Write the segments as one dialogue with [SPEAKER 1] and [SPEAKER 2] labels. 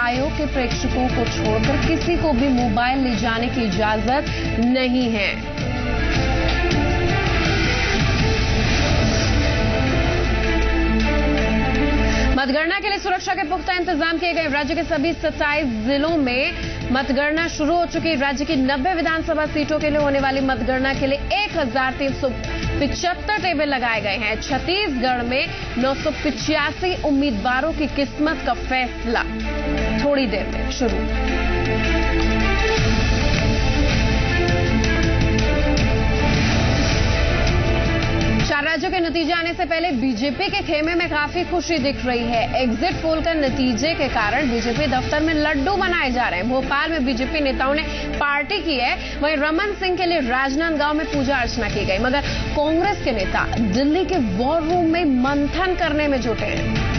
[SPEAKER 1] आयोग के प्रेक्षकों को छोड़कर किसी को भी मोबाइल ले जाने की इजाजत नहीं है। मतगणना के लिए सुरक्षा के पुख्ता इंतजाम किए गए। राज्य के सभी 27 जिलों में मतगणना शुरू हो चुकी। राज्य की 90 विधानसभा सीटों के लिए होने वाली मतगणना के लिए 1375 टेबल लगाए गए हैं। छत्तीसगढ़ में 985 उम्मीदवारों की किस्मत का फैसला थोड़ी देर में शुरू। चार राज्यों के नतीजे आने से पहले बीजेपी के खेमे में काफी खुशी दिख रही है। एग्जिट पोल का नतीजे के कारण बीजेपी दफ्तर में लड्डू बनाए जा रहे हैं। भोपाल में बीजेपी नेताओं ने पार्टी की है, वहीं रमन सिंह के लिए राजनांदगांव में पूजा अर्चना की गई। मगर कांग्रेस के नेता दिल्ली के वॉर रूम में मंथन करने में जुटे हैं।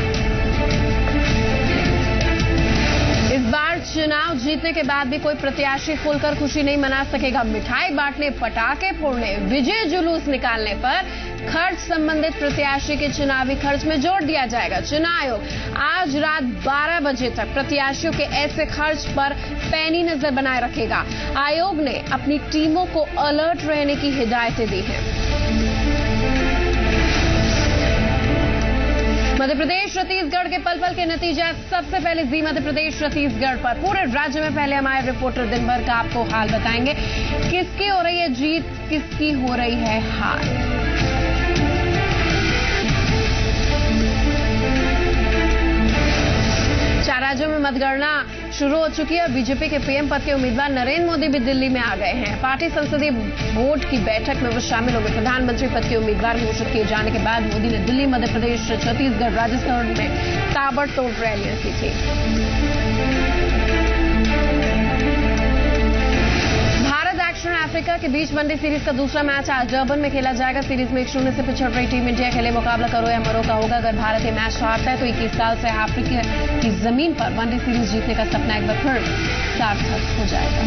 [SPEAKER 1] इस बार चुनाव जीतने के बाद भी कोई प्रत्याशी खुलकर खुशी नहीं मना सकेगा। मिठाई बांटने, पटाखे फोड़ने, विजय जुलूस निकालने पर खर्च संबंधित प्रत्याशी के चुनावी खर्च में जोड़ दिया जाएगा। चुनाव आयोग आज रात 12 बजे तक प्रत्याशियों के ऐसे खर्च पर पैनी नजर बनाए रखेगा। आयोग ने अपनी टीमों को अलर्ट रहने की हिदायतें दी हैं। मध्य प्रदेश छत्तीसगढ़ के पल पल के नतीजे सबसे पहले जी मध्य प्रदेश छत्तीसगढ़ पर। पूरे राज्य में पहले हमारे रिपोर्टर दिन भर का आपको हाल बताएंगे। किसकी हो रही है जीत, किसकी हो रही है हार। चार राज्यों में मतगणना शुरू हो चुकी है। बीजेपी के पीएम पद के उम्मीदवार नरेंद्र मोदी भी दिल्ली में आ गए हैं। पार्टी संसदीय बोर्ड की बैठक में वो शामिल हो गए। प्रधानमंत्री पद के उम्मीदवार घोषित किए जाने के बाद मोदी ने दिल्ली, मध्य प्रदेश, छत्तीसगढ़, राजस्थान में ताबड़तोड़ रैलियां की थी। दक्षिण अफ्रीका के बीच वनडे सीरीज का दूसरा मैच आज डर्बन में खेला जाएगा। सीरीज में 1-0 से पिछड़ रही टीम इंडिया के लिए मुकाबला करो या मरो का होगा। अगर भारत ये मैच हारता है तो 21 साल से अफ्रीका की जमीन पर वनडे सीरीज जीतने का सपना एक बार फिर सार्थक हो जाएगा।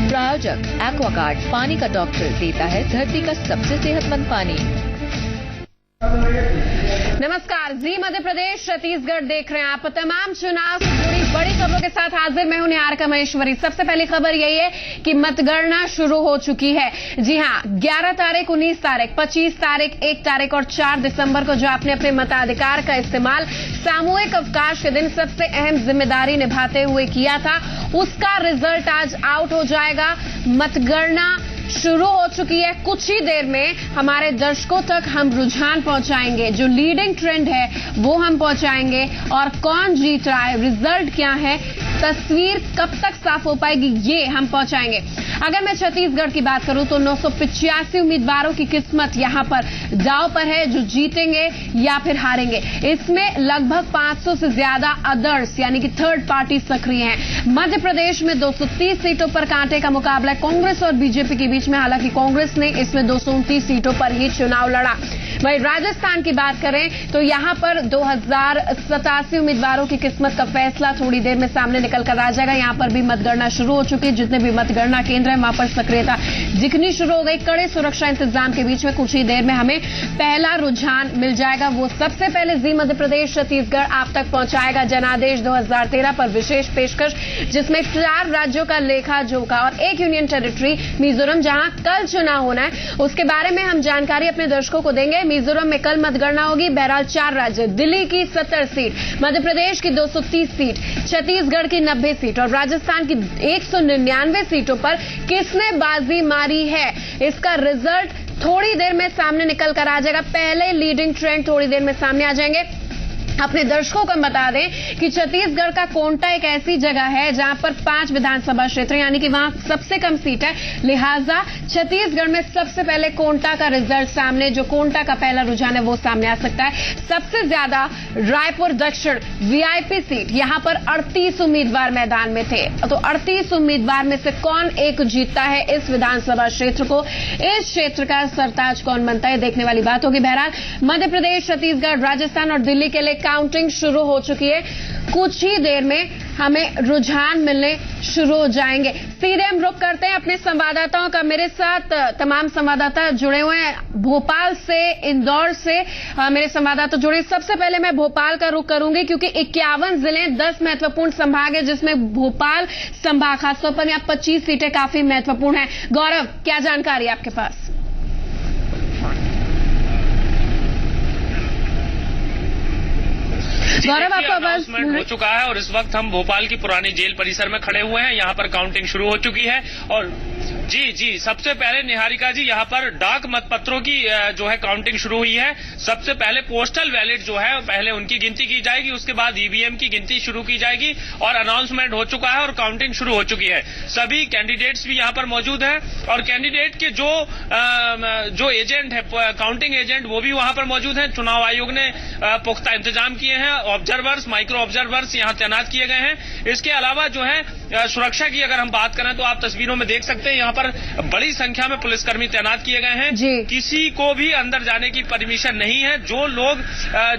[SPEAKER 2] प्रायोजक एक्वागार्ड, पानी का डॉक्टर, देता है धरती का सबसे सेहतमंद पानी।
[SPEAKER 1] नमस्कार, जी मध्य प्रदेश छत्तीसगढ़ देख रहे हैं आप। तमाम चुनाव से जुड़ी बड़ी खबरों के साथ हाजिर मैं हूं निहारिका महेश्वरी। सबसे पहली खबर यही है कि मतगणना शुरू हो चुकी है। जी हां, 11 तारीख, 19 तारीख, 25 तारीख, 1 तारीख और 4 दिसंबर को जो आपने अपने मताधिकार का इस्तेमाल सामूहिक अवकाश के दिन सबसे अहम जिम्मेदारी निभाते हुए किया था, उसका रिजल्ट आज आउट हो जाएगा। मतगणना शुरू हो चुकी है। कुछ ही देर में हमारे दर्शकों तक हम रुझान पहुंचाएंगे। जो लीडिंग ट्रेंड है वो हम पहुंचाएंगे और कौन जीत रहा है, रिजल्ट क्या है, तस्वीर कब तक साफ हो पाएगी, ये हम पहुंचाएंगे। अगर मैं छत्तीसगढ़ की बात करूं तो 985 उम्मीदवारों की किस्मत यहां पर दांव पर है, जो जीतेंगे या फिर हारेंगे। इसमें लगभग 500 से ज्यादा अदर्स यानी कि थर्ड पार्टी सक्रिय हैं। मध्य प्रदेश में 230 सीटों पर कांटे का मुकाबला है कांग्रेस और बीजेपी के बीच में। हालांकि कांग्रेस ने इसमें 229 सीटों पर ही चुनाव लड़ा। वहीं राजस्थान की बात करें तो यहां पर 2087 उम्मीदवारों की किस्मत का फैसला थोड़ी देर में सामने निकल कर आ जाएगा। यहां पर भी मतगणना शुरू हो चुकी है। जितने भी मतगणना केंद्र है वहां पर सक्रियता दिखनी शुरू हो गई। कड़े सुरक्षा इंतजाम के बीच में कुछ ही देर में हमें पहला रुझान मिल जाएगा। वो सबसे पहले जी मध्य प्रदेश छत्तीसगढ़ आप तक पहुंचाएगा जनादेश 2013 पर विशेष पेशकश, जिसमें 4 राज्यों का लेखा जोखा और 1 यूनियन टेरिटरी मिजोरम, जहां कल चुनाव होना है, उसके बारे में हम जानकारी अपने दर्शकों को देंगे। मिजोरम में कल मतगणना होगी। बहरहाल 4 राज्य, दिल्ली की 70 सीट, मध्य प्रदेश की 230 सीट, छत्तीसगढ़ की 90 सीट और राजस्थान की 199 सीटों पर किसने बाजी मारी है, इसका रिजल्ट थोड़ी देर में सामने निकल कर आ जाएगा। पहले लीडिंग ट्रेंड थोड़ी देर में सामने आ जाएंगे। अपने दर्शकों को बता दें कि छत्तीसगढ़ का कोंटा एक ऐसी जगह है जहां पर 5 विधानसभा क्षेत्र यानी कि वहां सबसे कम सीट है, लिहाजा छत्तीसगढ़ में सबसे पहले कोंटा का रिजल्ट सामने, जो कोंटा का पहला रुझान है वो सामने आ सकता है। सबसे ज्यादा रायपुर दक्षिण वीआईपी सीट, यहां पर 38 उम्मीदवार मैदान में थे, तो 38 उम्मीदवार में से कौन एक जीतता है इस विधानसभा क्षेत्र को, इस क्षेत्र का सरताज कौन बनता है, देखने वाली बात होगी। बहरहाल मध्य प्रदेश, छत्तीसगढ़, राजस्थान और दिल्ली के लिए काउंटिंग शुरू हो चुकी है। कुछ ही देर में हमें रुझान मिलने शुरू हो जाएंगे। सीधे हम रुख करते हैं अपने संवाददाताओं का। मेरे साथ तमाम संवाददाता जुड़े हुए हैं, भोपाल से, इंदौर से मेरे संवाददाता जुड़े। सबसे पहले मैं भोपाल का रुख करूंगी क्योंकि 51 जिले, 10 महत्वपूर्ण संभाग है, जिसमें भोपाल संभाग खासतौर पर यहाँ 25 सीटें काफी महत्वपूर्ण है। गौरव, क्या जानकारी है आपके पास? गौरव, आपको
[SPEAKER 3] अनाउंसमेंट हो चुका है और इस वक्त हम भोपाल की पुरानी जेल परिसर में खड़े हुए हैं। यहाँ पर काउंटिंग शुरू हो चुकी है और जी सबसे पहले निहारिका जी, यहाँ पर डाक मतपत्रों की जो है काउंटिंग शुरू हुई है। सबसे पहले पोस्टल बैलेट जो है पहले उनकी गिनती की जाएगी, उसके बाद ईवीएम की गिनती शुरू की जाएगी और अनाउंसमेंट हो चुका है और काउंटिंग शुरू हो चुकी है। सभी कैंडिडेट्स भी यहाँ पर मौजूद हैं और कैंडिडेट के जो एजेंट है, काउंटिंग एजेंट, वो भी वहां पर मौजूद हैं। चुनाव आयोग ने पुख्ता इंतजाम किए हैं, ऑब्जर्वर्स, माइक्रो ऑब्जर्वर्स यहाँ तैनात किए गए हैं। इसके अलावा जो है सुरक्षा की अगर हम बात करें तो आप तस्वीरों में देख सकते हैं, यहाँ पर बड़ी संख्या में पुलिसकर्मी तैनात किए गए हैं। किसी को भी अंदर जाने की परमिशन नहीं है। जो लोग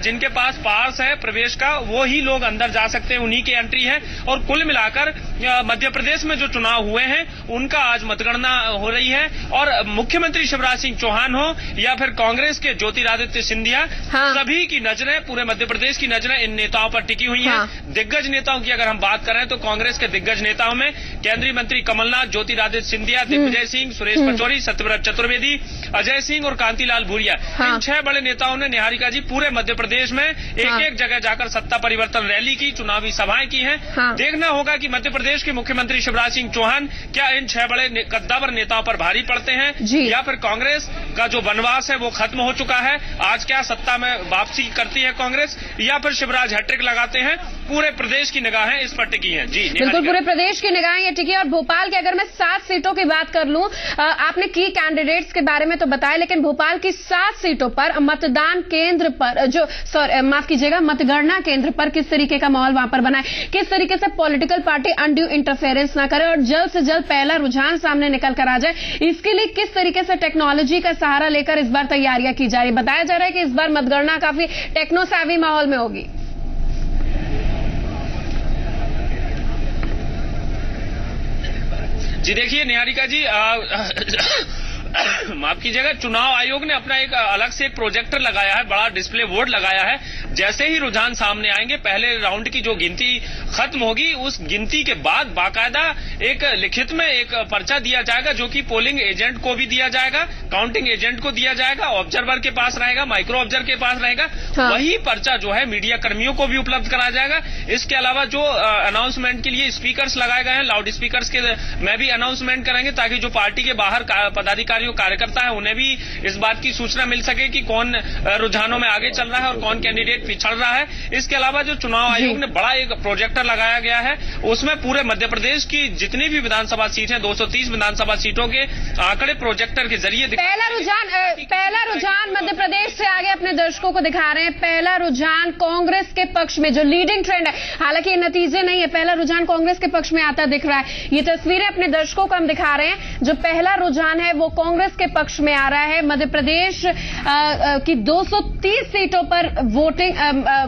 [SPEAKER 3] जिनके पास पास है प्रवेश का, वो ही लोग अंदर जा सकते हैं, उन्हीं की एंट्री है। और कुल मिलाकर मध्य प्रदेश में जो चुनाव हुए हैं उनका आज मतगणना हो रही है और मुख्यमंत्री शिवराज सिंह चौहान हो या फिर कांग्रेस के ज्योतिरादित्य सिंधिया, सभी की नजरें, पूरे मध्य प्रदेश की नजरें इन नेताओं पर टिकी हुई हैं। दिग्गज नेताओं की अगर हम बात करें तो कांग्रेस के दिग्गज नेताओं में केंद्रीय मंत्री कमलनाथ, ज्योतिरादित्य सिंधिया, दिग्विजय सिंह, सुरेश पचौरी, सत्यव्रत चतुर्वेदी, अजय सिंह और कांतिलाल भूरिया, इन 6 बड़े नेताओं ने निहारिका जी पूरे मध्य प्रदेश में एक जगह जाकर सत्ता परिवर्तन रैली की, चुनावी सभाएं की हैं। देखना होगा कि मध्य प्रदेश के मुख्यमंत्री शिवराज सिंह चौहान क्या इन 6 बड़े कद्दावर नेताओं पर भारी पड़ते हैं या फिर कांग्रेस का जो वनवास है वो खत्म हो चुका है। आज क्या सत्ता में वापसी करती है कांग्रेस या फिर शिवराज हैट्रिक लगाते हैं? पूरे प्रदेश की निगाहें इस पर टिकी हैं। जी
[SPEAKER 1] बिल्कुल, पूरे प्रदेश की निगाहें ये टिकी है। और भोपाल की अगर मैं 7 सीटों की बात कर लूं, आपने की कैंडिडेट्स के बारे में तो बताया, लेकिन भोपाल की 7 सीटों पर मतदान केंद्र पर मतगणना केंद्र पर किस तरीके का माहौल वहां पर बना है, किस तरीके से पॉलिटिकल पार्टी अनड्यू इंटरफेरेंस ना करे और जल्द से जल्द पहला रुझान सामने निकल कर आ जाए, इसके लिए किस तरीके से टेक्नोलॉजी का सहारा लेकर इस बार तैयारियां की जा रही है? बताया जा रहा है कि इस बार मतगणना काफी टेक्नो सेवी माहौल में होगी।
[SPEAKER 3] जी देखिए निहारिका जी, माफ कीजिएगा, चुनाव आयोग ने अपना एक अलग से एक प्रोजेक्टर लगाया है, बड़ा डिस्प्ले बोर्ड लगाया है। जैसे ही रुझान सामने आएंगे, पहले राउंड की जो गिनती खत्म होगी, उस गिनती के बाद बाकायदा एक लिखित में एक पर्चा दिया जाएगा, जो कि पोलिंग एजेंट को भी दिया जाएगा, काउंटिंग एजेंट को दिया जाएगा, ऑब्जर्वर के पास रहेगा, माइक्रो ऑब्जर्वर के पास रहेगा। वही पर्चा जो है मीडिया कर्मियों को भी उपलब्ध कराया जाएगा। इसके अलावा जो अनाउंसमेंट के लिए स्पीकर्स लगाए गए हैं, लाउड स्पीकर्स के में भी अनाउंसमेंट करेंगे, ताकि जो पार्टी के बाहर पदाधिकारी कार्यकर्ता है उन्हें भी इस बात की सूचना मिल सके कि कौन रुझानों में आगे चल रहा है और कौन कैंडिडेट पिछड़ रहा है। इसके अलावा जो चुनाव आयोग ने बड़ा एक प्रोजेक्टर लगाया गया है, उसमें पूरे मध्य प्रदेश की जितनी भी विधानसभा सीट है, 230 विधानसभा सीटों के आंकड़े प्रोजेक्टर के जरिए
[SPEAKER 1] पहला रुझान मध्य प्रदेश से आगे अपने दर्शकों को दिखा रहे हैं। पहला रुझान कांग्रेस के पक्ष में, जो लीडिंग ट्रेंड है, हालांकि ये नतीजे नहीं है, पहला रुझान कांग्रेस के पक्ष में आता दिख रहा है। ये तस्वीरें अपने दर्शकों को हम दिखा रहे हैं। जो पहला रुझान है वो कांग्रेस के पक्ष में आ रहा है। मध्य प्रदेश की 230 सीटों पर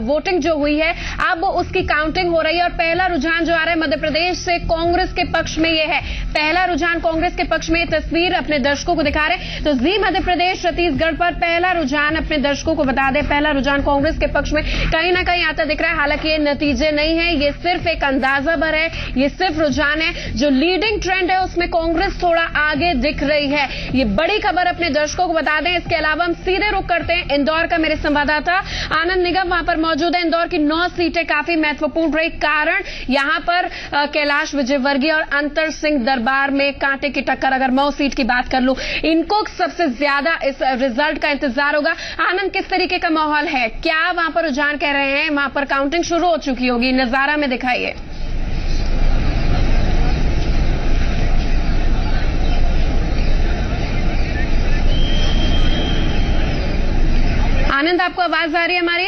[SPEAKER 1] वोटिंग जो हुई है, अब उसकी काउंटिंग हो रही है और पहला रुझान जो आ रहा है मध्य प्रदेश से कांग्रेस के पक्ष में ये है। पहला रुझान कांग्रेस के पक्ष में, तस्वीर अपने दर्शकों को दिखा रहे हैं। तो जी मध्य प्रदेश छत्तीसगढ़ पर पहला रुझान अपने दर्शकों को बता दें, पहला रुझान कांग्रेस के पक्ष में कहीं ना कहीं आता दिख रहा है। हालांकि ये नतीजे नहीं है, ये सिर्फ एक अंदाजा भर है, ये सिर्फ रुझान है। जो लीडिंग ट्रेंड है उसमें कांग्रेस थोड़ा आगे दिख रही है। ये बड़ी खबर अपने दर्शकों को बता दें। इसके अलावा हम सीधे रुख करते हैं इंदौर का। मेरे संवाददाता आनंद निगम वहां पर मौजूद है। इंदौर की 9 सीटें काफी महत्वपूर्ण रही, कारण यहां पर कैलाश विजयवर्गीय और अंतर सिंह दरबार में कांटे की टक्कर। अगर मऊ सीट की बात कर लूं, इनको सबसे ज्यादा इस रिजल्ट का इंतजार होगा। आनंद, किस तरीके का माहौल है? क्या वहां पर रुझान कह रहे हैं वहां पर काउंटिंग शुरू हो चुकी होगी? नजारा में दिखाइए। आनंद, आपको आवाज आ रही है हमारी?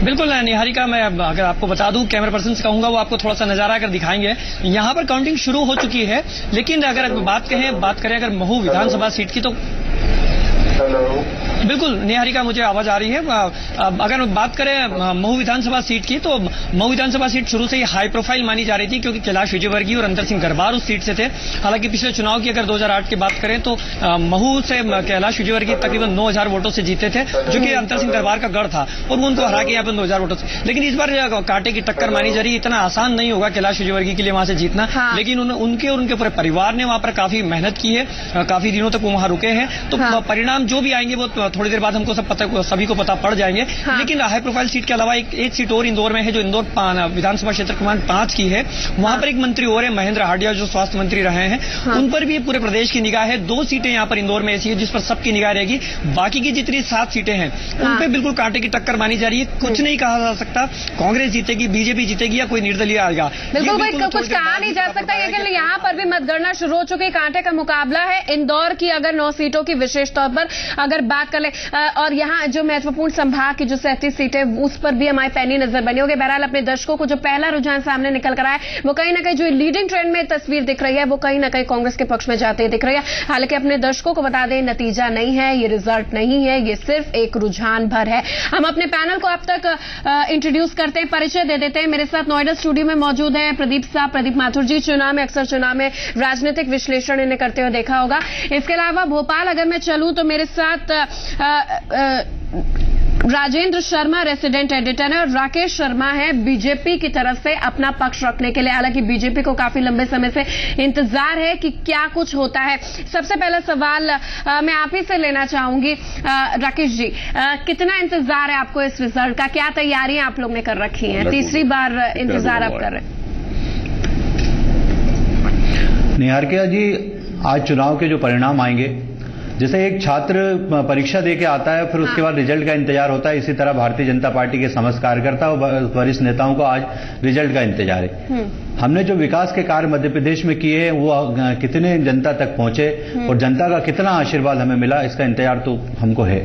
[SPEAKER 4] बिल्कुल निहारिका, मैं अगर आपको बता दूं, कैमरा पर्सन से कहूंगा वो आपको थोड़ा सा नजारा अगर दिखाएंगे। यहाँ पर काउंटिंग शुरू हो चुकी है, लेकिन अगर बात करें अगर महू विधानसभा सीट की तो बिल्कुल निहारिका, मुझे आवाज आ रही है। अगर बात करें महू विधानसभा सीट की, तो महू विधानसभा सीट शुरू से ही हाई प्रोफाइल मानी जा रही थी, क्योंकि कैलाश विजयवर्गीय और अंतर सिंह गरबार उस सीट से थे। हालांकि पिछले चुनाव की अगर 2008 की बात करें तो महू से कैलाश विजयवर्गीय तकरीबन 9000 वोटों से जीते थे, जो कि अंतर सिंह गरबार का गढ़ था, और वो उनको हरा के यहाँ पर 2000 वोटों से। लेकिन इस बार कांटे की टक्कर मानी जा रही है। इतना आसान नहीं होगा कैलाश विजयवर्गीय के लिए वहां से जीतना।
[SPEAKER 1] हाँ।
[SPEAKER 4] लेकिन उनके और उनके पूरे परिवार ने वहां पर काफी मेहनत की है, काफी दिनों तक वो वहां रुके हैं। तो
[SPEAKER 1] हाँ।
[SPEAKER 4] परिणाम जो भी आएंगे वो थोड़ी देर बाद हमको सभी को पता पड़ जाएंगे।
[SPEAKER 1] हाँ।
[SPEAKER 4] लेकिन हाई प्रोफाइल सीट के अलावा एक सीट और इंदौर में है, जो इंदौर विधानसभा क्षेत्र क्रमांक 5 की है। वहां पर एक मंत्री और है, महेंद्र हाडिया, जो स्वास्थ्य मंत्री रहे हैं। उन पर भी पूरे प्रदेश की निगाह है। 2 सीटें यहाँ पर इंदौर में ऐसी है जिस पर सबकी निगाह रहेगी। बाकी की जितनी 7 सीटें हैं उन पे बिल्कुल कांटे की टक्कर मानी जा रही है। कुछ नहीं कहा जा सकता, कांग्रेस जीतेगी, बीजेपी जीतेगी या कोई निर्दलीय आएगा।
[SPEAKER 1] बिल्कुल कुछ कहा नहीं जा सकता, लेकिन यहाँ पर भी मतगणना शुरू हो चुकी है। कांटे का मुकाबला है। इंदौर की अगर 9 सीटों की विशेष तौर पर अगर बात करें, और यहाँ जो महत्वपूर्ण संभाग की जो 37 सीटें, उस पर भी हमारी पैनी नजर बनी होगी। बहरहाल अपने दर्शकों को जो पहला रुझान सामने निकल कर आया है, वो कहीं ना कहीं जो लीडिंग ट्रेंड में तस्वीर दिख रही है, वो कहीं ना कहीं कांग्रेस के पक्ष में जाते दिख रही है। हालांकि अपने दर्शकों को बता दें, नतीजा नहीं है, ये रिजल्ट नहीं है, ये सिर्फ एक रुझान भर है। हम अपने पैनल को अब तक इंट्रोड्यूस करते हैं, परिचय दे देते हैं। मेरे साथ नोएडा स्टूडियो में मौजूद है प्रदीप माथुर जी। चुनाव में अक्सर चुनाव में राजनीतिक विश्लेषण इन्हें करते हुए देखा होगा। इसके अलावा भोपाल अगर मैं चलूं तो मेरे साथ राजेंद्र शर्मा रेसिडेंट एडिटर है, और राकेश शर्मा है बीजेपी की तरफ से अपना पक्ष रखने के लिए। हालांकि बीजेपी को काफी लंबे समय से इंतजार है कि क्या कुछ होता है। सबसे पहला सवाल मैं आप ही से लेना चाहूंगी, राकेश जी, कितना इंतजार है आपको इस रिजल्ट का? क्या तैयारियां आप लोग ने कर रखी हैं? तीसरी बार इंतजार आप कर रहे हैं।
[SPEAKER 5] निहारिका जी, आज चुनाव के जो परिणाम आएंगे, जैसे एक छात्र परीक्षा देके आता है, फिर उसके बाद रिजल्ट का इंतजार होता है, इसी तरह भारतीय जनता पार्टी के समस्त कार्यकर्ता और वरिष्ठ नेताओं को आज रिजल्ट का इंतजार है। हमने जो विकास के कार्य मध्य प्रदेश में किए हैं, वो कितने जनता तक पहुंचे और जनता का कितना आशीर्वाद हमें मिला, इसका इंतजार तो हमको है।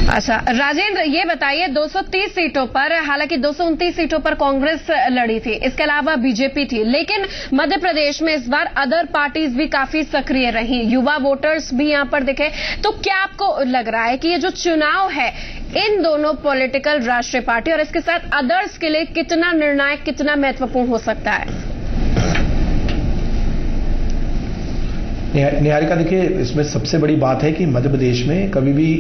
[SPEAKER 1] अच्छा राजेंद्र, ये बताइए 230 सीटों पर, हालांकि 229 सीटों पर कांग्रेस लड़ी थी, इसके अलावा बीजेपी थी, लेकिन मध्य प्रदेश में इस बार अदर पार्टीज भी काफी सक्रिय रही, युवा वोटर्स भी यहां पर दिखे। तो क्या आपको लग रहा है कि ये जो चुनाव है इन दोनों पॉलिटिकल राष्ट्रीय पार्टी और इसके साथ अदर्स के लिए कितना निर्णायक, कितना महत्वपूर्ण हो सकता है?
[SPEAKER 6] निहारिका, देखिए, इसमें सबसे बड़ी बात है कि मध्य प्रदेश में कभी भी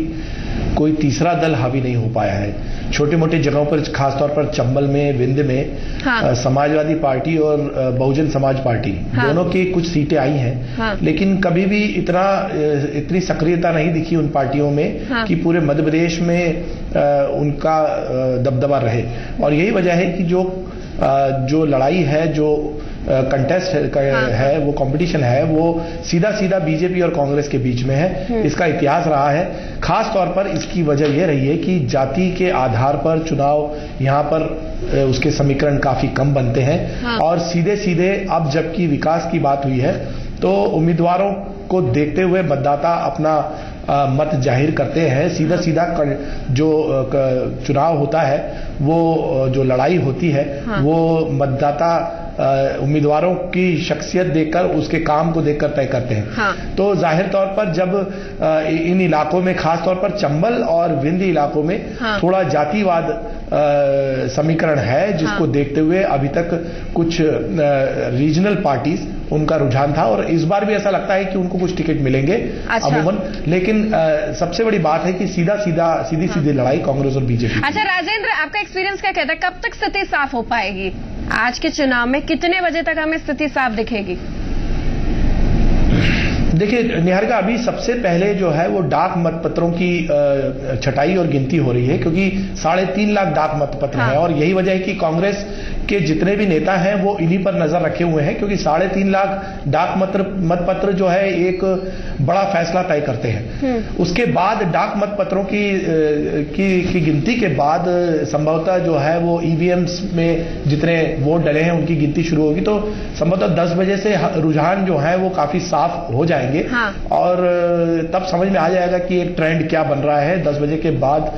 [SPEAKER 6] कोई तीसरा दल हावी नहीं हो पाया है। छोटे मोटे जगहों पर, खासतौर पर चंबल में, विंध में,
[SPEAKER 1] हाँ।
[SPEAKER 6] समाजवादी पार्टी और बहुजन समाज पार्टी, हाँ। दोनों की कुछ सीटें आई हैं, हाँ। लेकिन कभी भी इतनी सक्रियता नहीं दिखी उन पार्टियों में, हाँ। कि पूरे मध्य प्रदेश में उनका दबदबा रहे। और यही वजह है कि जो लड़ाई है, जो कंटेस्ट है, वो कंपटीशन है, वो सीधा बीजेपी और कांग्रेस के बीच में है। इसका इतिहास रहा है। खास तौर पर इसकी वजह यह रही है कि जाति के आधार पर चुनाव यहाँ पर उसके समीकरण काफी कम बनते हैं, और सीधे अब जबकि विकास की बात हुई है तो उम्मीदवारों को देखते हुए मतदाता अपना मत जाहिर करते हैं। सीधा जो चुनाव होता है, वो जो लड़ाई होती है, वो मतदाता उम्मीदवारों की शख्सियत देखकर, उसके काम को देखकर तय करते हैं। हाँ। तो जाहिर तौर पर जब इन इलाकों में, खास तौर पर चंबल और विंध्य इलाकों में, हाँ। थोड़ा जातिवाद समीकरण है, जिसको देखते हुए अभी तक कुछ रीजनल पार्टीज, उनका रुझान था, और इस बार भी ऐसा लगता है कि उनको कुछ टिकट मिलेंगे। अच्छा। अमूमन। लेकिन सबसे बड़ी बात है कि सीधी लड़ाई कांग्रेस और बीजेपी। अच्छा
[SPEAKER 1] राजेंद्र, आपका एक्सपीरियंस क्या कहता है, कब तक स्थिति साफ हो पाएगी? आज के चुनाव में कितने बजे तक हमें स्थिति साफ दिखेगी?
[SPEAKER 6] देखिए निहारिका, अभी सबसे पहले जो है वो डाक मतपत्रों की छटाई और गिनती हो रही है, क्योंकि 3.5 लाख डाक मतपत्र हैं, और यही वजह है कि कांग्रेस के जितने भी नेता हैं वो इन्हीं पर नजर रखे हुए हैं, क्योंकि 3.5 लाख डाक मतपत्र जो है एक बड़ा फैसला तय करते हैं। उसके बाद डाक मतपत्रों की गिनती के बाद संभवतः जो है वो ईवीएम्स में जितने वोट डले हैं उनकी गिनती शुरू होगी। तो संभवतः 10 बजे से रुझान जो है वो काफी साफ हो जाएगा। जाएंगे।
[SPEAKER 1] हाँ।
[SPEAKER 6] और तब समझ में आ जाएगा कि एक ट्रेंड क्या बन रहा है। 10 बजे के बाद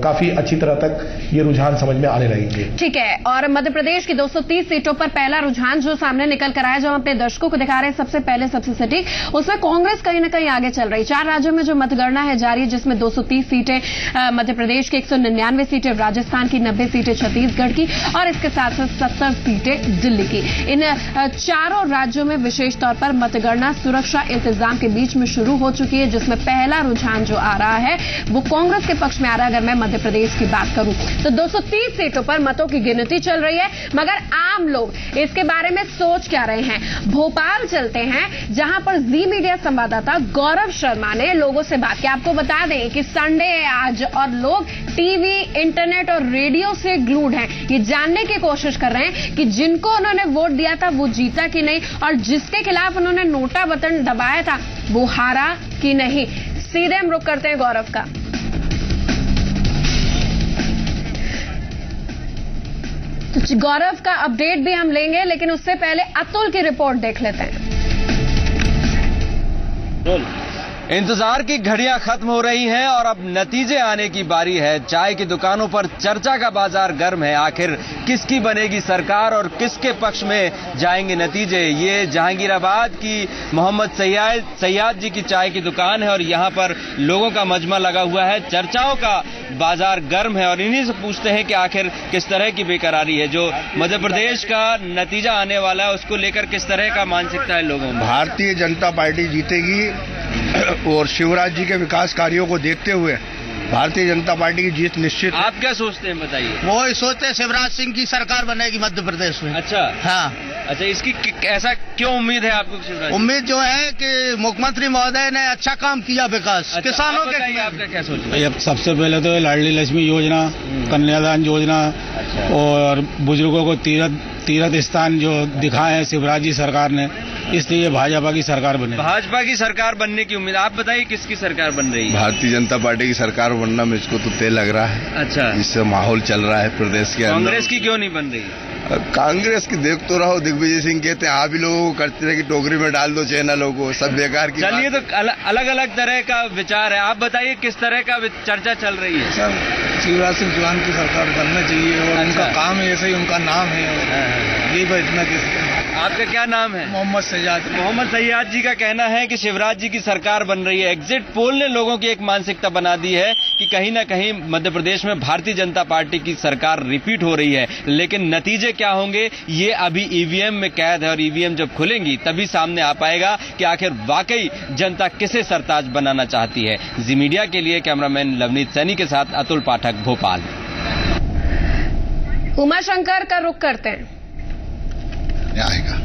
[SPEAKER 6] काफी अच्छी तरह तक ये रुझान समझ में आने लगेंगे।
[SPEAKER 1] ठीक है। और मध्य प्रदेश की 230 सीटों पर पहला रुझान जो सामने निकल कर आया, जो हम अपने दर्शकों को दिखा रहे हैं सबसे पहले सबसे सटीक, उसमें कांग्रेस कहीं ना कहीं आगे चल रही। 4 राज्यों में जो मतगणना है जारी, जिसमें 230 सीटें मध्य प्रदेश की, 199 सीटें राजस्थान की, 90 सीटें छत्तीसगढ़ की और इसके साथ साथ 70 सीटें दिल्ली की। इन चारों राज्यों में विशेष तौर पर मतगणना सुरक्षा इंतजाम के बीच में शुरू हो चुकी है, जिसमें पहला रुझान जो आ रहा है वो कांग्रेस के पक्ष में आ रहा है। अगर मैं मध्य प्रदेश की बात करूं तो 230 सीटों पर मतों की गिनती चल रही है, मगर आम लोग इसके बारे में सोच क्या रहे हैं। भोपाल चलते हैं, जहां पर जी मीडिया संवाददाता गौरव शर्मा ने लोगों से बात की। आपको बता दें कि संडे है आज और लोग टीवी, इंटरनेट और रेडियो से ग्लूड हैं। ये जानने की कोशिश कर रहे हैं कि जिनको उन्होंने वोट दिया था वो जीता कि नहीं, और जिसके खिलाफ उन्होंने नोटा बटन दबाया था वो हारा कि नहीं। सीधे हम रुख करते हैं गौरव का। तो गौरव का अपडेट भी हम लेंगे, लेकिन उससे पहले अतुल की रिपोर्ट देख लेते हैं।
[SPEAKER 7] इंतजार की घड़ियां खत्म हो रही हैं और अब नतीजे आने की बारी है। चाय की दुकानों पर चर्चा का बाजार गर्म है। आखिर किसकी बनेगी सरकार और किसके पक्ष में जाएंगे नतीजे। ये जहांगीराबाद की मोहम्मद सयाद जी की चाय की दुकान है और यहां पर लोगों का मजमा लगा हुआ है। चर्चाओं का बाजार गर्म है और इन्हीं से पूछते हैं कि आखिर किस तरह की बेकरारी है। जो मध्य प्रदेश का नतीजा आने वाला है उसको लेकर किस तरह का मानसिकता है लोगों में।
[SPEAKER 8] भारतीय जनता पार्टी जीतेगी और शिवराज जी के विकास कार्यों को देखते हुए भारतीय जनता पार्टी की जीत निश्चित।
[SPEAKER 7] आप क्या सोचते हैं बताइए।
[SPEAKER 9] वो ही सोचते हैं शिवराज सिंह की सरकार बनेगी मध्य प्रदेश में।
[SPEAKER 7] अच्छा
[SPEAKER 9] हाँ।
[SPEAKER 7] अच्छा, इसकी ऐसा क्यों उम्मीद है आपको शिवराज?
[SPEAKER 9] उम्मीद जो है कि मुख्यमंत्री महोदय ने अच्छा काम किया विकास।
[SPEAKER 7] अच्छा,
[SPEAKER 9] किसानों के।
[SPEAKER 7] आपका क्या सोचते हैं?
[SPEAKER 10] सबसे पहले तो लाडली लक्ष्मी योजना, कन्यादान योजना और बुजुर्गों को तीर्थ स्थान जो दिखाए हैं शिवराज जी सरकार ने, इसलिए भाजपा की सरकार बने।
[SPEAKER 7] भाजपा की सरकार बनने की उम्मीद। आप बताइए किसकी सरकार बन रही है?
[SPEAKER 8] भारतीय जनता पार्टी की सरकार बनना मुझको तो तय लग रहा है।
[SPEAKER 7] अच्छा,
[SPEAKER 8] इससे माहौल चल रहा है प्रदेश के अंदर।
[SPEAKER 7] कांग्रेस की क्यों नहीं बन रही?
[SPEAKER 8] कांग्रेस की देख तो रहो, दिग्विजय सिंह कहते हैं आप ही लोगों को करते रहे कि टोकरी में डाल दो चैनलों को, सब बेकार की।
[SPEAKER 7] चलिए, तो अलग अलग तरह का विचार है। आप बताइए किस तरह का चर्चा चल रही है?
[SPEAKER 10] सर, शिवराज सिंह चौहान की सरकार बनना चाहिए और उनका काम है, ऐसे ही उनका नाम है। यही बात इतना।
[SPEAKER 7] आपका क्या नाम है?
[SPEAKER 10] मोहम्मद सयाद।
[SPEAKER 7] मोहम्मद सयाद जी का कहना है कि शिवराज जी की सरकार बन रही है। एग्जिट पोल ने लोगों की एक मानसिकता बना दी है कि कहीं ना कहीं मध्य प्रदेश में भारतीय जनता पार्टी की सरकार रिपीट हो रही है, लेकिन नतीजे क्या होंगे ये अभी ईवीएम में कैद है और ईवीएम जब खुलेंगी तभी सामने आ पाएगा कि आखिर वाकई जनता किसे सरताज बनाना चाहती है। जी मीडिया के लिए कैमरामैन लवनीत सैनी के साथ अतुल पाठक, भोपाल।
[SPEAKER 1] उमाशंकर का रुख करते हैं।
[SPEAKER 11] आएगा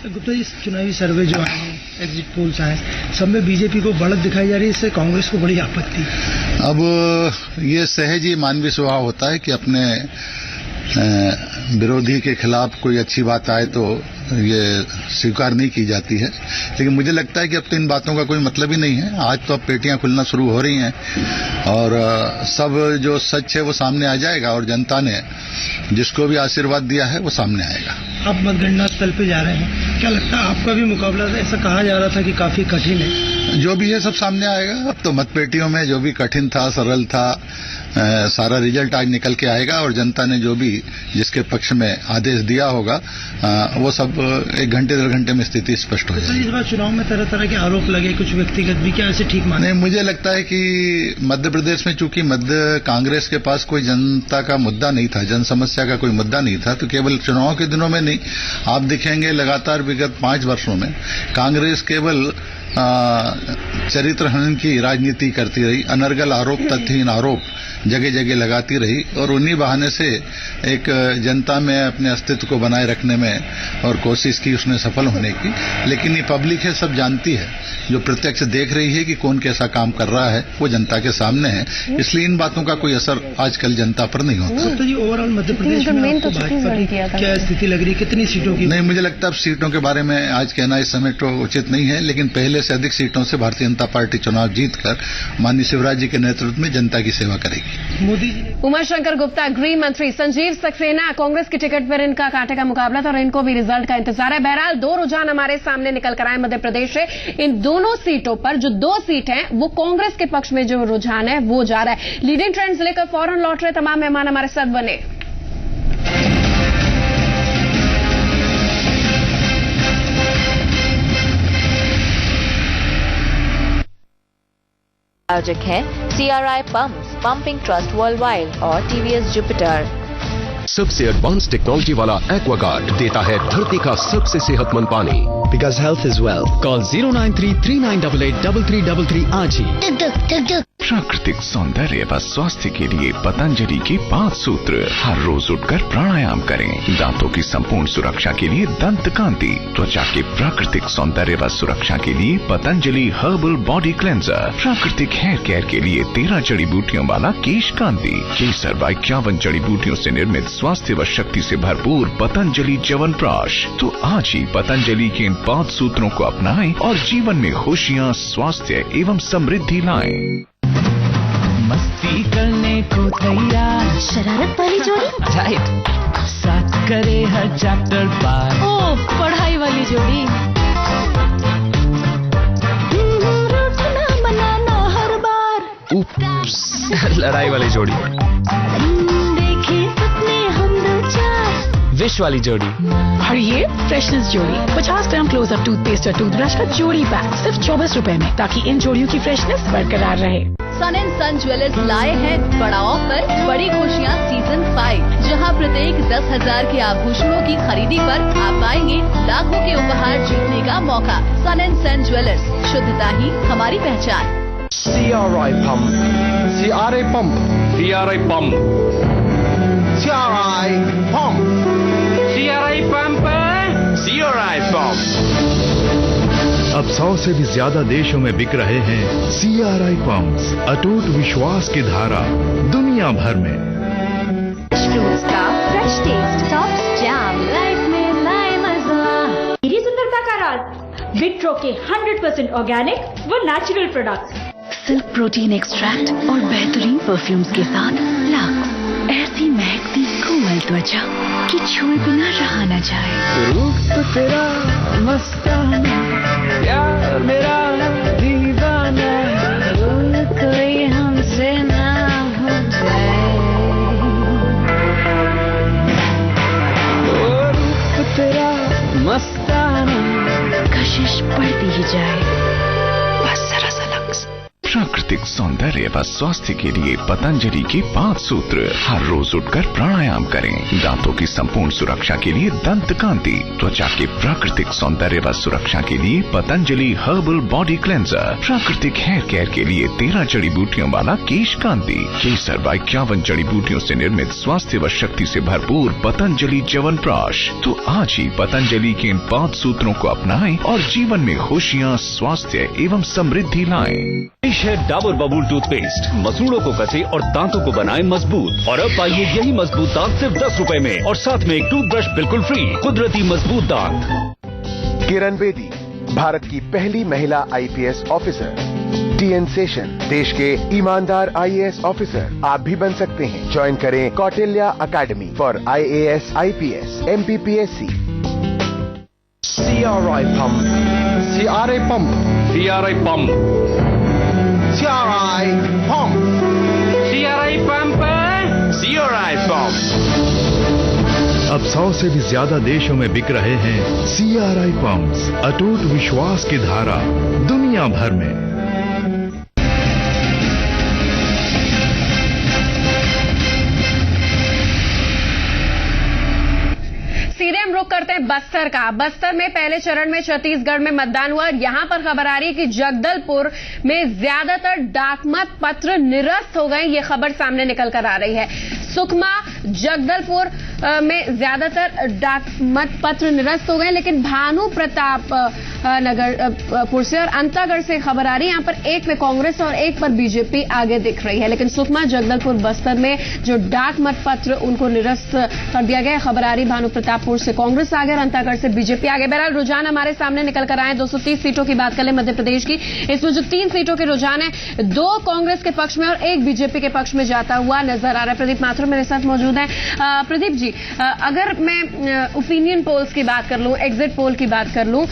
[SPEAKER 11] गुप्ता जी, चुनावी सर्वे जो आए हैं, एग्जिट पोल्स आए, सब में बीजेपी को बढ़त दिखाई जा रही है, इससे कांग्रेस को बड़ी आपत्ति।
[SPEAKER 12] अब ये सहज ही मानवीय स्वभाव होता है कि अपने विरोधी के खिलाफ कोई अच्छी बात आए तो ये स्वीकार नहीं की जाती है, लेकिन मुझे लगता है कि अब तो इन बातों का कोई मतलब ही नहीं है। आज तो अब पेटियां खुलना शुरू हो रही हैं और सब जो सच है वो सामने आ जाएगा और जनता ने जिसको भी आशीर्वाद दिया है वो सामने आएगा।
[SPEAKER 11] आप मतगणना स्थल पे जा रहे हैं, क्या लगता है आपका भी मुकाबला, ऐसा कहा जा रहा था कि काफी कठिन है?
[SPEAKER 12] जो भी है सब सामने आएगा। अब तो मतपेटियों में जो भी कठिन था, सरल था, सारा रिजल्ट आज निकल के आएगा और जनता ने जो भी जिसके पक्ष में आदेश दिया होगा वो सब 1 घंटे 1.5 घंटे में स्थिति स्पष्ट हो जाएगी।
[SPEAKER 11] इस बार चुनाव में तरह तरह के आरोप लगे, कुछ व्यक्तिगत भी, क्या ऐसे ठीक माने?
[SPEAKER 12] नहीं, मुझे लगता है कि मध्य प्रदेश में चूंकि कांग्रेस के पास कोई जनता का मुद्दा नहीं था, जन समस्या का कोई मुद्दा नहीं था, तो केवल चुनाव के दिनों में नहीं, आप देखेंगे लगातार विगत 5 वर्षों में कांग्रेस केवल चरित्र हनन की राजनीति करती रही, अनर्गल आरोप, तथ्यहीन आरोप जगह जगह लगाती रही और उन्हीं बहाने से एक जनता में अपने अस्तित्व को बनाए रखने में और कोशिश की उसने सफल होने की। लेकिन ये पब्लिक है, सब जानती है, जो प्रत्यक्ष देख रही है कि कौन कैसा काम कर रहा है वो जनता के सामने है, इसलिए इन बातों का कोई असर आजकल जनता पर नहीं होता।
[SPEAKER 11] तो जी ओवरऑल मध्य प्रदेश में आपको भाजपा की क्या स्थिति लग रही है, कितनी सीटों की?
[SPEAKER 12] नहीं, मुझे लगता है अब सीटों के बारे में आज कहना इस समय तो उचित नहीं है, लेकिन पहले से अधिक सीटों से भारतीय जनता पार्टी चुनाव जीतकर माननीय शिवराज जी के नेतृत्व में जनता की सेवा करेगी।
[SPEAKER 11] मोदी जी।
[SPEAKER 1] उमाशंकर गुप्ता, गृह मंत्री संजीव सक्सेना कांग्रेस की टिकट पर इनका कांटे का मुकाबला था और इनको भी रिजल्ट का इंतजार है। बहरहाल दो रुझान हमारे सामने निकल कर आए मध्य प्रदेश से। इन दोनों सीटों पर जो 2 सीट हैं वो कांग्रेस के पक्ष में जो रुझान है वो जा रहा है। लीडिंग ट्रेंड्स लेकर फौरन लौट रहे तमाम मेहमान हमारे साथ बने।
[SPEAKER 2] आयोजक है CRI Pumps, Pumping Trust Worldwide और TVS Jupiter।
[SPEAKER 13] सबसे एडवांस टेक्नोलॉजी वाला एक्वागार्ड देता है धरती का सबसे सेहतमंद पानी।
[SPEAKER 14] Because health is wealth. Call 09339883333 आज ही।
[SPEAKER 15] प्राकृतिक सौंदर्य व स्वास्थ्य के लिए पतंजलि के 5 सूत्र। हर रोज उठकर प्राणायाम करें। दांतों की संपूर्ण सुरक्षा के लिए दंत कांति, त्वचा के प्राकृतिक सौंदर्य व सुरक्षा के लिए पतंजलि हर्बल बॉडी क्लेंजर, प्राकृतिक हेयर केयर के लिए 13 जड़ी बूटियों वाला केश कांति, केसर व 51 जड़ी बूटियों से निर्मित स्वास्थ्य व शक्ति से भरपूर पतंजलि च्यवनप्राश। तो आज ही पतंजलि के इन 5 सूत्रों को अपनाएं और जीवन में खुशियाँ, स्वास्थ्य एवं समृद्धि लाएं।
[SPEAKER 16] मस्ती करने को तैयार, शरारत वाली जोड़ी, राइट, साथ करे हर चैप्टर पार, ओ पढ़ाई वाली जोड़ी, बनाना हर बार,
[SPEAKER 13] उप्स, लड़ाई वाली जोड़ी,
[SPEAKER 16] देखे सपने हम दो चार,
[SPEAKER 13] विश वाली जोड़ी,
[SPEAKER 17] और ये फ्रेशनेस जोड़ी 50 ग्राम क्लोजअप टूथपेस्ट और टूथब्रश का जोड़ी पैक सिर्फ 24 रुपए में, ताकि इन जोड़ियों की फ्रेशनेस बरकरार रहे।
[SPEAKER 2] सन एंड सन ज्वेलर्स लाए हैं बड़ा ऑफर, बड़ी खुशियाँ सीजन 5, जहां प्रत्येक 10,000 के आभूषणों की खरीदी पर आप पाएंगे लाखों के उपहार जीतने का मौका। सन एंड सन ज्वेलर्स, शुद्धता ही हमारी पहचान।
[SPEAKER 7] CRI Pump, CRI Pump,
[SPEAKER 3] CRI Pump,
[SPEAKER 7] CRI Pump,
[SPEAKER 3] CRI Pump,
[SPEAKER 7] CRI Pump।
[SPEAKER 18] अब 100 से भी ज्यादा देशों में बिक रहे हैं CRI Pumps, अटूट विश्वास की धारा दुनिया भर में।
[SPEAKER 19] फ्रूट्स का fresh taste, tops jam, life में लाए मजा। मेरी सुंदरता का राज विट्रो के 100% ऑर्गेनिक व natural products,
[SPEAKER 17] silk protein extract और बेहतरीन परफ्यूम्स के साथ लाख ऐसी महकती कोमल त्वचा कि छुए बिना रहा न जाए।
[SPEAKER 16] रूप तेरा मस्ताना, प्यार मेरा दीवाना, कोई हमसे ना हो जाए, रूप तेरा मस्ताना,
[SPEAKER 17] कशिश बढ़ती ही जाए, बस जरा सा लफ्ज़।
[SPEAKER 15] प्राकृतिक सौंदर्य व स्वास्थ्य के लिए पतंजलि के 5 सूत्र। हर रोज उठकर प्राणायाम करें। दांतों की संपूर्ण सुरक्षा के लिए दंत कांति, त्वचा के प्राकृतिक सौंदर्य व सुरक्षा के लिए पतंजलि हर्बल बॉडी क्लेंजर, प्राकृतिक हेयर केयर के लिए 13 जड़ी बूटियों वाला केश कांति, केसर व 51 जड़ी बूटियों से निर्मित स्वास्थ्य व शक्ति से भरपूर पतंजलि च्यवनप्राश। तो आज ही पतंजलि के इन 5 सूत्रों को अपनाएं और जीवन में खुशियाँ, स्वास्थ्य एवं समृद्धि लाएं।
[SPEAKER 20] है डाबर बबूल टूथपेस्ट, मसूड़ों को कसे और दांतों को बनाए मजबूत। और अब पाइए यही मजबूत दांत सिर्फ 10 रुपए में और साथ में एक टूथब्रश बिल्कुल फ्री। कुदरती मजबूत दांत।
[SPEAKER 21] किरण बेदी, भारत की पहली महिला IPS ऑफिसर। TN सेशन, देश के ईमानदार IAS ऑफिसर आप भी बन सकते हैं। ज्वाइन करें Kautilya academy for IAS, IPS, MPPSC।
[SPEAKER 7] CRI Pump, CRI Pump,
[SPEAKER 3] CRI Pump,
[SPEAKER 7] CRI Pump,
[SPEAKER 3] CRI Pump,
[SPEAKER 7] CRI Pump।
[SPEAKER 18] अब 100 से भी ज्यादा देशों में बिक रहे हैं CRI Pumps, अटूट विश्वास की धारा दुनिया भर में।
[SPEAKER 1] सीधे हम रुक करते हैं बस्तर का। बस्तर में पहले चरण में छत्तीसगढ़ में मतदान हुआ। यहां पर खबर आ रही है कि जगदलपुर में ज्यादातर डाकमत पत्र निरस्त हो गए। ये खबर सामने निकल कर आ रही है। सुकमा, जगदलपुर में ज्यादातर डाक मत पत्र निरस्त हो गए, लेकिन भानु प्रताप नगरपुर से और अंतागढ़ से खबर आ रही है, यहां पर एक में कांग्रेस और एक पर बीजेपी आगे दिख रही है। लेकिन सुकमा, जगदलपुर, बस्तर में जो डाक मत पत्र उनको निरस्त कर दिया गया। खबर आ रही भानु प्रतापपुर से कांग्रेस आगे और अंतागढ़ से बीजेपी आगे। बहरहाल रुझान हमारे सामने निकल कर आए। 230 सीटों की बात कर ले मध्य प्रदेश की, इसमें जो 3 सीटों के रुझान है, 2 कांग्रेस के पक्ष में और 1 बीजेपी के पक्ष में जाता हुआ नजर आ रहा है। प्रदीप माथुर मेरे साथ मौजूद है। प्रदीप जी, अगर मैं ओपिनियन पोल्स की बात कर लूं, एग्जिट पोल की बात कर लूं,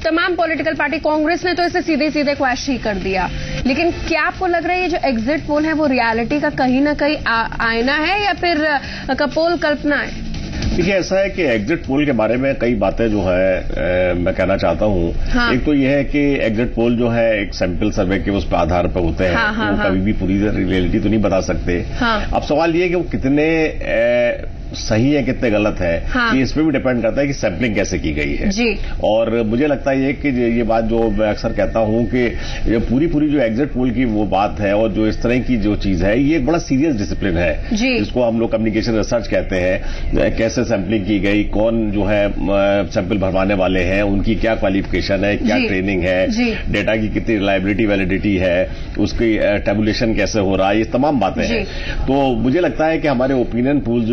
[SPEAKER 1] तमाम पॉलिटिकल पार्टी, कांग्रेस ने तो इसे सीधे सीधे क्वैश ही कर दिया, लेकिन क्या आपको लग रहा है ये जो एग्जिट पोल है वो रियलिटी का कहीं ना कहीं आईना है या फिर पोल कल्पना है?
[SPEAKER 4] देखिए, ऐसा है कि एग्जिट पोल के बारे में कई बातें जो है मैं कहना चाहता हूं।
[SPEAKER 1] हाँ।
[SPEAKER 4] एक तो यह है कि एग्जिट पोल जो है एक सैंपल सर्वे के उस पर आधार पर होते हैं।
[SPEAKER 1] हाँ,
[SPEAKER 4] वो कभी भी पूरी रियलिटी तो नहीं बता सकते।
[SPEAKER 1] हाँ।
[SPEAKER 4] अब सवाल ये है कि वो कितने सही है, कितने गलत है,
[SPEAKER 1] हाँ।
[SPEAKER 4] ये इस पे भी डिपेंड करता है कि सैंपलिंग कैसे की गई है
[SPEAKER 1] जी।
[SPEAKER 4] और मुझे लगता है कि ये बात जो मैं अक्सर कहता हूं कि ये पूरी जो एग्जिट पोल की वो बात है और जो इस तरह की जो चीज है, ये एक बड़ा सीरियस डिसिप्लिन है जिसको हम लोग कम्युनिकेशन रिसर्च कहते हैं। कैसे सैंपलिंग की गई, कौन जो है सैंपल भरवाने वाले हैं, उनकी क्या क्वालिफिकेशन है, क्या ट्रेनिंग है, डेटा की कितनी रिलायबिलिटी वैलिडिटी है, उसकी टेबुलेशन कैसे हो रहा है, ये तमाम बातें हैं। तो मुझे लगता है कि हमारे ओपिनियन पोल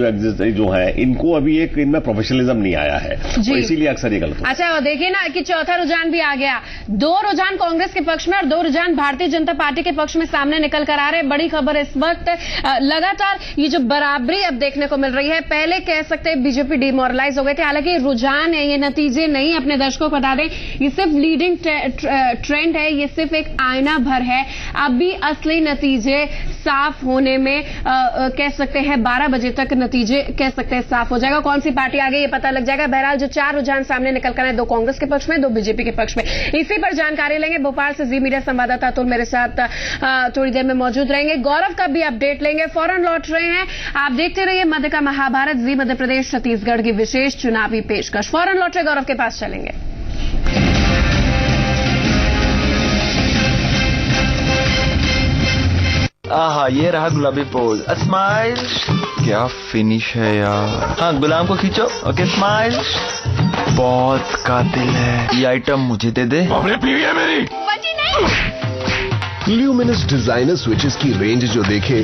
[SPEAKER 4] जो है, इनको अभी एक इनमें प्रोफेशनलिज्म नहीं आया है, तो इसीलिए अक्सर ये गलत होता है।
[SPEAKER 1] अच्छा, और देखिए ना कि चौथा रुझान भी आ गया। 2 रुझान कांग्रेस के पक्ष में और 2 रुझान भारतीय जनता पार्टी के पक्ष में सामने निकल कर आ रहे हैं। बड़ी खबर इस वक्त लगातार ये जो बराबरी अब देखने को मिल रही है। पहले कह सकते हैं बीजेपी डिमोरलाइज हो गए थे, हालांकि रुझान है, ये नतीजे नहीं। अपने दर्शकों को बता दें, ये सिर्फ लीडिंग ट्रेंड है, ये सिर्फ एक आईना भर है। अभी असली नतीजे साफ होने में कह सकते हैं 12 बजे तक नतीजे कह सकते हैं साफ हो जाएगा। कौन सी पार्टी आ गई ये पता लग जाएगा। बहरहाल जो 4 रुझान सामने निकल कर आए, 2 कांग्रेस के पक्ष में, 2 बीजेपी के पक्ष में, इसी पर जानकारी लेंगे। भोपाल से जी मीडिया संवाददाता अतुल मेरे साथ थोड़ी देर में मौजूद रहेंगे। गौरव का भी अपडेट लेंगे, फौरन लौट रहे हैं। आप देखते रहिए मध्य का महाभारत, जी मध्य प्रदेश छत्तीसगढ़ की विशेष चुनावी पेशकश। फौरन लौट रहे, गौरव के पास चलेंगे।
[SPEAKER 22] आहा, ये रहा गुलाबी पोज। स्माइल। क्या फिनिश है यार। हाँ, गुलाम को खींचो। Okay, smile. बहुत कातिल है ये आइटम, मुझे दे दे।
[SPEAKER 13] पीवी है मेरी। ल्यूमिनस डिजाइनर स्विचेस की रेंज जो देखे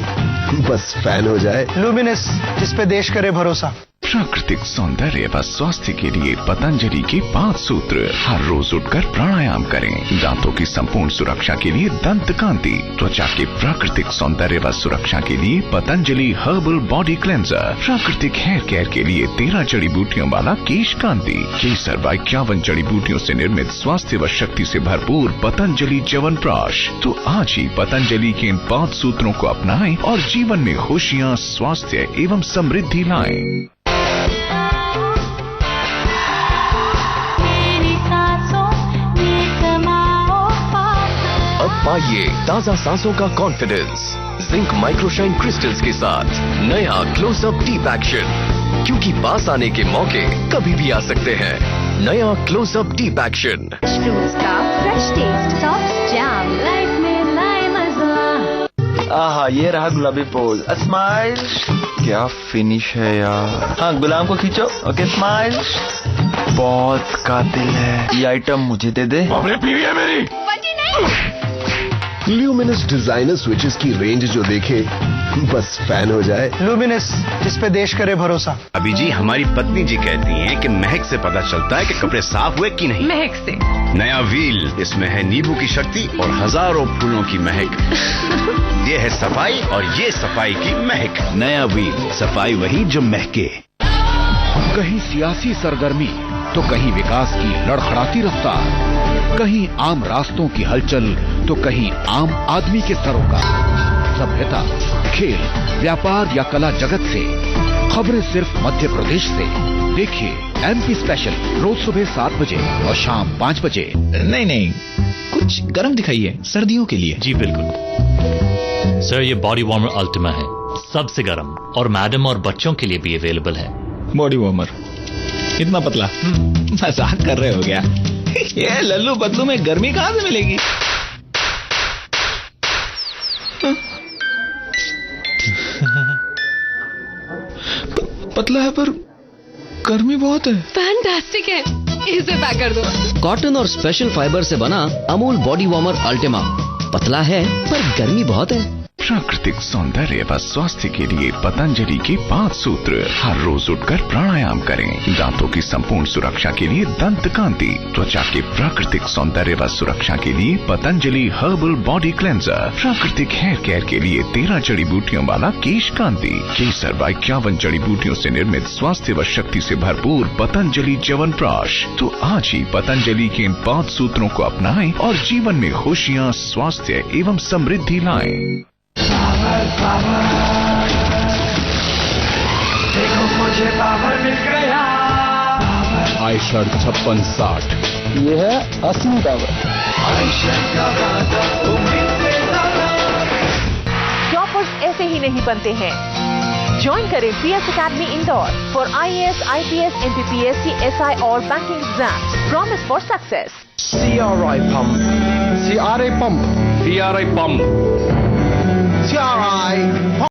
[SPEAKER 13] बस फैन हो जाए।
[SPEAKER 11] लुमिनस, जिस पे देश करे भरोसा।
[SPEAKER 15] प्राकृतिक सौंदर्य व स्वास्थ्य के लिए पतंजलि के 5 सूत्र। हर रोज उठकर प्राणायाम करें। दांतों की संपूर्ण सुरक्षा के लिए दंत कांति, त्वचा के प्राकृतिक सौंदर्य व सुरक्षा के लिए पतंजलि हर्बल बॉडी क्लेंजर, प्राकृतिक हेयर केयर के लिए 13 जड़ी बूटियों वाला केश कांति, केसर व 51 जड़ी बूटियों से निर्मित स्वास्थ्य व शक्ति से भरपूर पतंजलि च्यवनप्राश। तो आज ही पतंजलि के इन 5 सूत्रों को अपनाएं और जीवन में खुशियाँ, स्वास्थ्य एवं समृद्धि लाएं।
[SPEAKER 13] अब पाइए ताजा सांसों का कॉन्फिडेंस जिंक माइक्रोशाइन क्रिस्टल्स के साथ नया क्लोजअप डीप एक्शन, क्योंकि पास आने के मौके कभी भी आ सकते हैं। नया क्लोजअप डीप एक्शन।
[SPEAKER 19] फ्रूट्स का fresh taste, soft jam, life में लाए मजा।
[SPEAKER 22] आहा, ये रहा गुलाबी पोज। स्माइल। क्या फिनिश है यार। हाँ, गुलाम को खींचो। Okay, smile. बहुत कातिल है ये आइटम, मुझे दे दे।
[SPEAKER 13] पीवी है मेरी। ल्यूमिनस डिजाइनर स्विचेस की रेंज जो देखे बस फैन हो जाए।
[SPEAKER 11] लुमिनस, जिस पे देश करे भरोसा।
[SPEAKER 23] अभी जी, हमारी पत्नी जी कहती हैं कि महक से पता चलता है कि कपड़े साफ हुए कि नहीं।
[SPEAKER 1] महक से।
[SPEAKER 23] नया व्हील, इसमें है नींबू की शक्ति और हजारों फूलों की महक। ये है सफाई और ये सफाई की महक। नया व्हील, सफाई वही जो महके।
[SPEAKER 18] कहीं सियासी सरगर्मी तो कहीं विकास की लड़खड़ाती रफ्तार, कहीं आम रास्तों की हलचल तो कहीं आम आदमी के सरोकार। सभ्यता, खेल, व्यापार या कला जगत से खबरें सिर्फ मध्य प्रदेश से। देखिए एमपी स्पेशल रोज सुबह 7 बजे और शाम 5 बजे।
[SPEAKER 24] नहीं, कुछ गर्म दिखाइए, सर्दियों के लिए।
[SPEAKER 25] जी बिल्कुल सर, ये बॉडी वार्मर अल्टिमा है, सबसे गर्म, और मैडम और बच्चों के लिए भी अवेलेबल है।
[SPEAKER 24] बॉडी वार्मर इतना पतला, मजाक कर रहे हो क्या? ये लल्लू पतलू में गर्मी कहां से मिलेगी? पतला है पर गर्मी बहुत है।
[SPEAKER 2] फैंटास्टिक है, इसे पैक कर दो।
[SPEAKER 14] कॉटन और स्पेशल फाइबर से बना अमूल बॉडी वार्मर अल्टीमा, पतला है पर गर्मी बहुत है।
[SPEAKER 15] प्राकृतिक सौंदर्य व स्वास्थ्य के लिए पतंजलि के 5 सूत्र। हर रोज उठकर प्राणायाम करें। दांतों की संपूर्ण सुरक्षा के लिए दंत कांति, त्वचा के प्राकृतिक सौंदर्य व सुरक्षा के लिए पतंजलि हर्बल बॉडी क्लेंजर, प्राकृतिक हेयर केयर के लिए 13 जड़ी बूटियों वाला केश कांति, केसर व 51 जड़ी बूटियों से निर्मित स्वास्थ्य व शक्ति से भरपूर पतंजलि च्यवनप्राश। तो आज ही पतंजलि के इन 5 सूत्रों को अपनाएं और जीवन में खुशियाँ, स्वास्थ्य एवं समृद्धि लाएं।
[SPEAKER 16] देखो मुझे पावर मिल गया।
[SPEAKER 18] आयशर 5660
[SPEAKER 11] ये है असली पावर।
[SPEAKER 5] टॉपर्स ऐसे ही नहीं बनते हैं। ज्वाइन करें CS Academy Indore for IAS, IPS, MPPSC, SI और banking exam. Promise for success.
[SPEAKER 21] CRI Pump, CRI Pump,
[SPEAKER 20] CRI Pump,
[SPEAKER 21] CRI